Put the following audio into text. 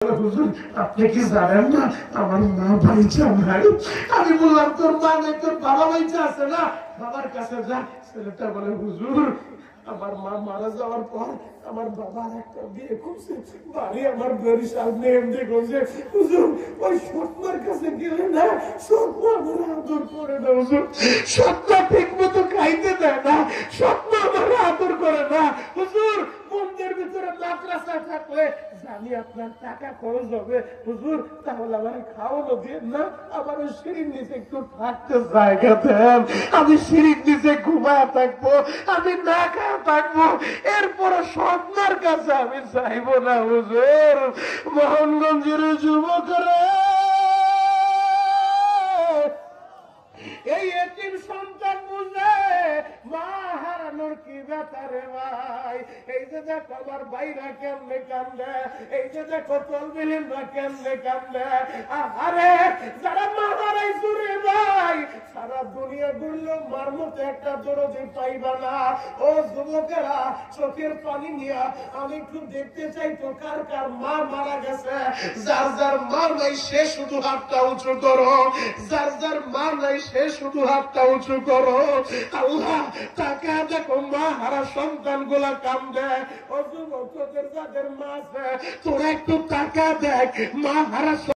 হুজুর আপনি কি জানেন না আমার মা বাইচা নাই? আমি বললাম তোর মা নেই, তোর বাবা বাইচা আছে না, বাবার কাছে যা। ছেলেটা বলে হুজুর আমার মা মারা যাওয়ার পর আমার বাবার একটা বিয়ে করছে, বাড়ি আমার বরিশাল মেহেন্দি করছে। হুজুর ওই সৎমার কাছে গেলে না, সৎমা আমার আদর করে না হুজুর, সৎমা ঠিক মতো খাইতে দেয় না, সৎমা আমার আদর করে না হুজুর। মন্দিরের ভিতরে মাদ্রাসা থাকলে জানি আপনার টাকা খরচ হবে হুজুর, তাহলে আমার খাওয়ানো দিয়ে না, আমার ওই সিঁড়ির নিচে একটু থাকতে জায়গা দেন, আমি সিঁড়ির নিচে ঘুমায় থাকবো, আমি না খাওয়া থাকবো, এরপরে সৎমার কাছে আমি চাইবো না হুজুর। মোহনগঞ্জের যুবকরা এই এতিম সন্তান বুঝে মা হারানোর কি ব্যাপারে ভাই। এই যে দেখো আমার ভাইরা কেমনে কান্দে, এই যে দেখো তলবিহীনরা কেমনে কান্দে। আরে যারা মা হারাইছো রে ভাই, সারা দুনিয়া ঘুরলেও মার মতো একটা দরদি পাইবা না। ও যুবকেরা চোখের পানি নিয়া আমি একটু দেখতে চাই তো কার কার মা মারা গেছে। যার যার মা নাই সে শুধু হাতটা উঁচু করো, যার যার মা নাই সে শুধু হাতটা উঁচু করো। আল্লাহ টাকা দেখো মা হারা সন্তান গুলা কান্দে। ও যুবক তোদের যাদের মা আছে তোরা একটু টাকা দেখ, মা হারা